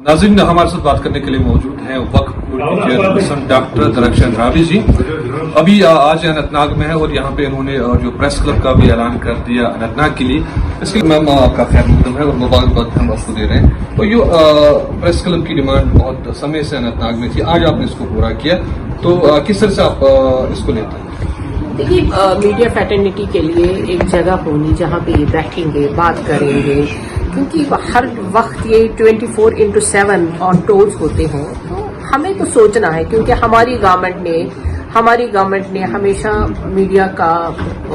नाज़रीन, हमारे साथ बात करने के लिए मौजूद हैं वक्फ बोर्ड के चेयरपर्सन डॉक्टर दरख्शान रावी जी। अभी आज अनंतनाग में है और यहाँ पे इन्होंने जो प्रेस क्लब का भी ऐलान कर दिया अनंतनाग के लिए। इसके लिए मैम आपका खैर मकदम है और मुबारकबाद हम आपको दे रहे हैं। तो ये प्रेस क्लब की डिमांड बहुत समय से अनंतनाग में थी, आज आपने इसको पूरा किया, तो किस तरह से आप इसको लेते हैं? देखिए, मीडिया फैटर्निटी के लिए एक जगह होनी जहाँ पे ये बैठेंगे, बात करेंगे, क्योंकि हर वक्त ये 24/7 ऑन टोल्स होते हैं। तो हमें तो सोचना है, क्योंकि हमारी गवर्नमेंट ने हमेशा मीडिया का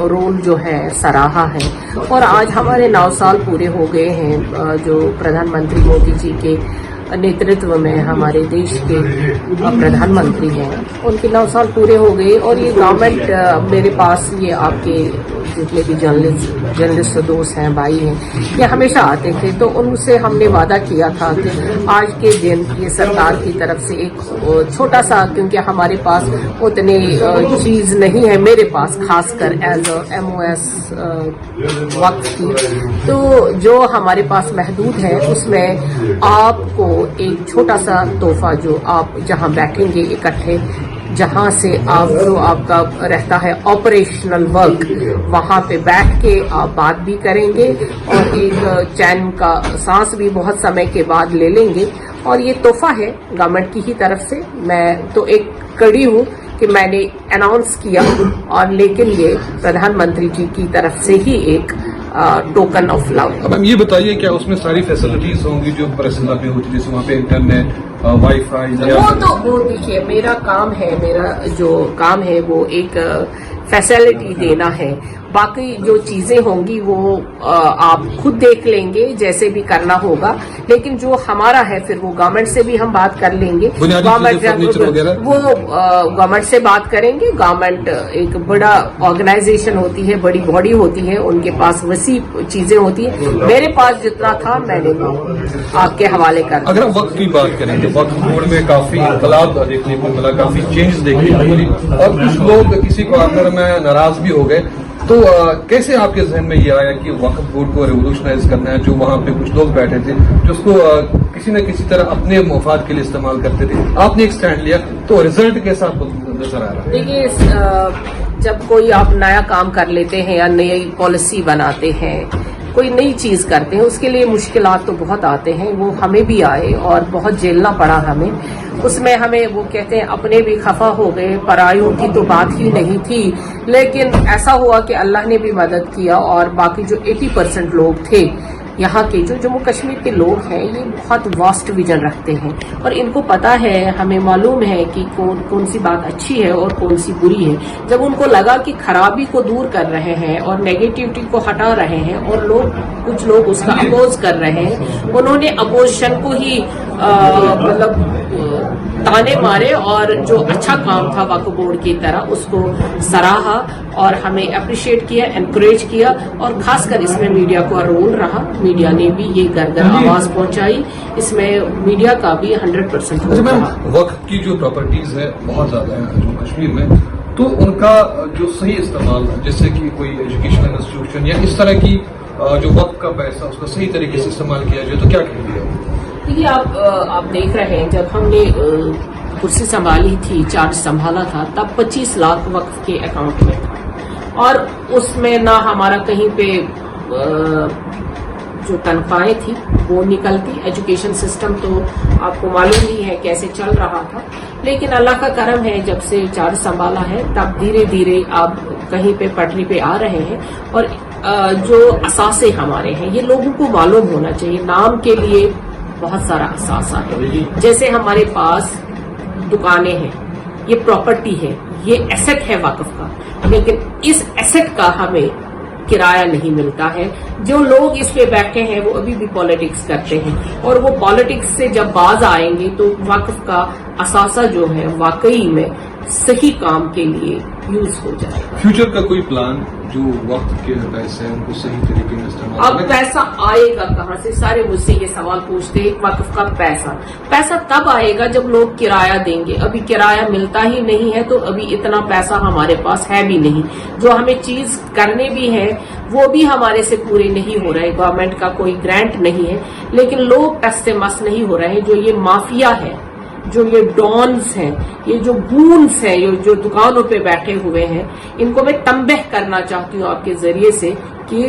रोल जो है सराहा है। और आज हमारे 9 साल पूरे हो गए हैं जो प्रधानमंत्री मोदी जी के नेतृत्व में हमारे देश के प्रधानमंत्री हैं, उनके 9 साल पूरे हो गए। और ये गवर्नमेंट मेरे पास, ये आपके जितने भी जर्नलिस्ट दोस्त हैं, भाई हैं, ये हमेशा आते थे। तो उनसे हमने वादा किया था कि आज के दिन ये सरकार की तरफ से एक छोटा सा, क्योंकि हमारे पास उतने चीज नहीं है, मेरे पास खासकर एज MOS वक्त की, तो जो हमारे पास महदूद है उसमें आपको एक छोटा सा तोहफा, जो आप जहां बैठेंगे इकट्ठे, जहां से आप जो आपका रहता है ऑपरेशनल वर्क, वहां पे बैठ के आप बात भी करेंगे और एक चैन का सांस भी बहुत समय के बाद ले लेंगे। और ये तोहफा है गवर्नमेंट की ही तरफ से। मैं तो एक कड़ी हूँ कि मैंने अनाउंस किया, और लेकिन ये प्रधानमंत्री जी की तरफ से ही एक टोकन ऑफ लव। अब हम ये बताइए, क्या उसमें सारी फैसिलिटीज होंगी जो प्रेस क्लब में होती है, जैसे वहाँ पे इंटरनेट, वाईफाई? वो देखिए, मेरा जो काम है वो एक फैसिलिटी देना है। बाकी जो चीजें होंगी वो आप खुद देख लेंगे, जैसे भी करना होगा। लेकिन जो हमारा है फिर वो गवर्नमेंट से भी हम बात कर लेंगे। गवर्नमेंट से बात करेंगे। गवर्नमेंट एक बड़ा ऑर्गेनाइजेशन होती है, बड़ी बॉडी होती है, उनके पास वसी चीजें होती है। मेरे पास जितना था मैंने आपके हवाले कर। अगर हम वक्त की बात करें तो वक्त बोर्ड में काफी इनकलाब देखने को मिला, काफी चेंज देखने को मिली, और कुछ लोग किसी कॉर्नर में नाराज भी हो गए। तो कैसे आपके जहन में ये आया कि वक्फ बोर्ड को रेवोल्यूशनाइज करना है? जो वहाँ पे कुछ लोग बैठे थे जो उसको किसी न किसी तरह अपने मुफाद के लिए इस्तेमाल करते थे, आपने एक स्टैंड लिया, तो रिजल्ट के साथ नजर आ रहा है? देखिए, जब कोई आप नया काम कर लेते हैं या नई पॉलिसी बनाते हैं, कोई नई चीज करते हैं, उसके लिए मुश्किलात तो बहुत आते हैं। वो हमें भी आए और बहुत झेलना पड़ा हमें। उसमें हमें, वो कहते हैं, अपने भी खफा हो गए, परायों की तो बात ही नहीं थी। लेकिन ऐसा हुआ कि अल्लाह ने भी मदद किया, और बाकी जो 80% लोग थे यहाँ के, जो जम्मू कश्मीर के लोग हैं, ये बहुत वास्ट विजन रखते हैं और इनको पता है, हमें मालूम है कि कौन सी बात अच्छी है और कौन सी बुरी है। जब उनको लगा कि खराबी को दूर कर रहे हैं और नेगेटिविटी को हटा रहे हैं और कुछ लोग उसका अपोज कर रहे हैं, उन्होंने अपोजिशन को ही ताने मारे और जो अच्छा काम था वक्फ बोर्ड की तरह उसको सराहा और हमें अप्रिशिएट किया, एनकरेज किया। और खासकर इसमें मीडिया का रोल रहा। मीडिया ने भी ये घर आवाज पहुंचाई। इसमें मीडिया का भी 100% रोल रहा। वक्फ की जो प्रॉपर्टीज है बहुत ज्यादा है जम्मू कश्मीर में, तो उनका जो सही इस्तेमाल, जैसे कि कोई एजुकेशनल इंस्टीट्यूशन या इस तरह की जो वक्फ का पैसा उसका सही तरीके से इस्तेमाल किया जाए, तो क्या कहेंगे? देखिए, आप देख रहे हैं, जब हमने कुर्सी संभाली थी, चार्ज संभाला था, तब 25 लाख वक्फ के अकाउंट में था, और उसमें ना हमारा कहीं पे जो तनख्वाहें थी वो निकलती। एजुकेशन सिस्टम तो आपको मालूम ही है कैसे चल रहा था। लेकिन अल्लाह का करम है, जब से चार्ज संभाला है तब धीरे धीरे आप कहीं पे पटरी पे आ रहे हैं। और जो असासे हमारे हैं, ये लोगों को मालूम होना चाहिए। नाम के लिए बहुत सारा असासा है। जैसे हमारे पास दुकानें हैं, ये प्रॉपर्टी है, ये एसेट है वक्फ का, लेकिन इस एसेट का हमें किराया नहीं मिलता है। जो लोग इस पे बैठे हैं वो अभी भी पॉलिटिक्स करते हैं, और वो पॉलिटिक्स से जब बाज आएंगे तो वक्फ का असासा जो है वाकई में सही काम के लिए यूज हो जाएगा। फ्यूचर का कोई प्लान जो वक्त के पैसे हैं उनको सही तरीके में इस्तेमाल अब पैसा आएगा कहाँ से? सारे मुझसे ये सवाल पूछते हैं, वक्फ का पैसा तब आएगा जब लोग किराया देंगे। अभी किराया मिलता ही नहीं है, तो अभी इतना पैसा हमारे पास है भी नहीं। जो हमें चीज करने भी है वो भी हमारे से पूरे नहीं हो रहे। गवर्नमेंट का कोई ग्रांट नहीं है, लेकिन लोग टस से मस नहीं हो रहे हैं। जो ये माफिया है, जो ये डॉन्स हैं, ये जो गून्स हैं, ये जो दुकानों पे बैठे हुए हैं, इनको मैं तंबह करना चाहती हूँ आपके जरिए से कि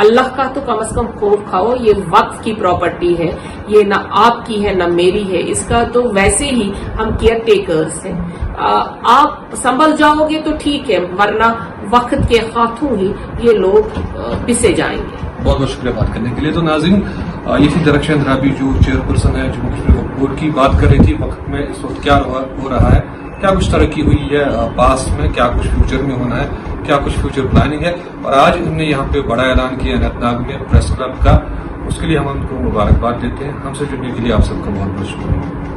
अल्लाह का तो कम से कम खौफ खाओ। ये वक्फ की प्रॉपर्टी है, ये ना आपकी है ना मेरी है। इसका तो वैसे ही हम केयर टेकर्स हैं। आप संभल जाओगे तो ठीक है, वरना वक्त के हाथों ही ये लोग पिसे जाएंगे। बहुत बहुत शुक्रिया बात करने के लिए। तो नाज़रीन, ये थी दरख्शान राबी जो चेयरपर्सन है जम्मू कश्मीर वक्फ बोर्ड की, बात कर रही थी वक्त में इस वक्त क्या हो रहा है, क्या कुछ तरक्की हुई है पास्ट में, क्या कुछ फ्यूचर में होना है, क्या कुछ फ्यूचर प्लानिंग है। और आज इन्होंने यहाँ पे बड़ा ऐलान किया अनंतनाग में प्रेस क्लब का, उसके लिए हम उनको मुबारकबाद देते हैं। हमसे जुड़ने के लिए आप सबका बहुत बहुत शुक्रिया।